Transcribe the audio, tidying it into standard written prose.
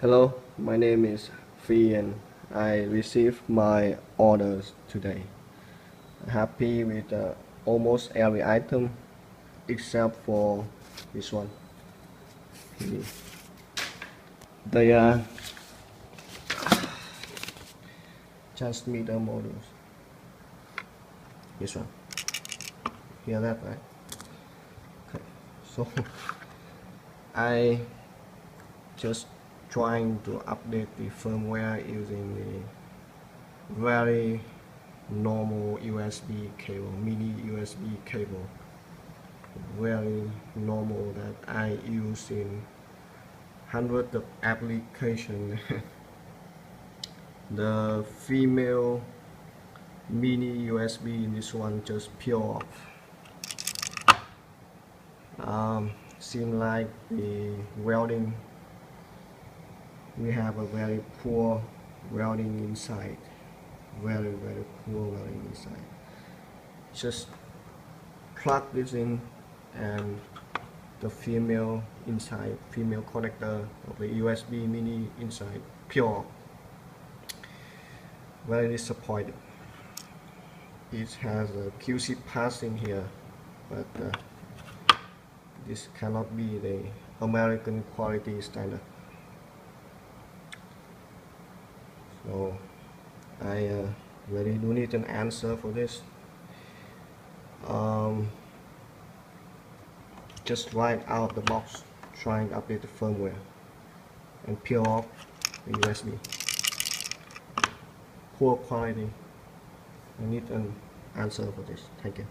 Hello, my name is Phi and I received my orders today. Happy with almost every item except for this one. The transmitter models. This one. Hear that, right? Okay. So I just trying to update the firmware using the very normal USB cable, mini USB cable, very normal that I use in hundreds of applications. The female mini USB in this one just peel off. Seems like the welding, we have a very poor welding inside, very poor welding inside. Just plug this in and the female connector of the USB mini inside pure. Very disappointed. It has a QC passing here, but this cannot be the American quality standard. So I really do need an answer for this. Just right out of the box, trying to update the firmware and peel off the USB. Poor quality. I need an answer for this. Thank you.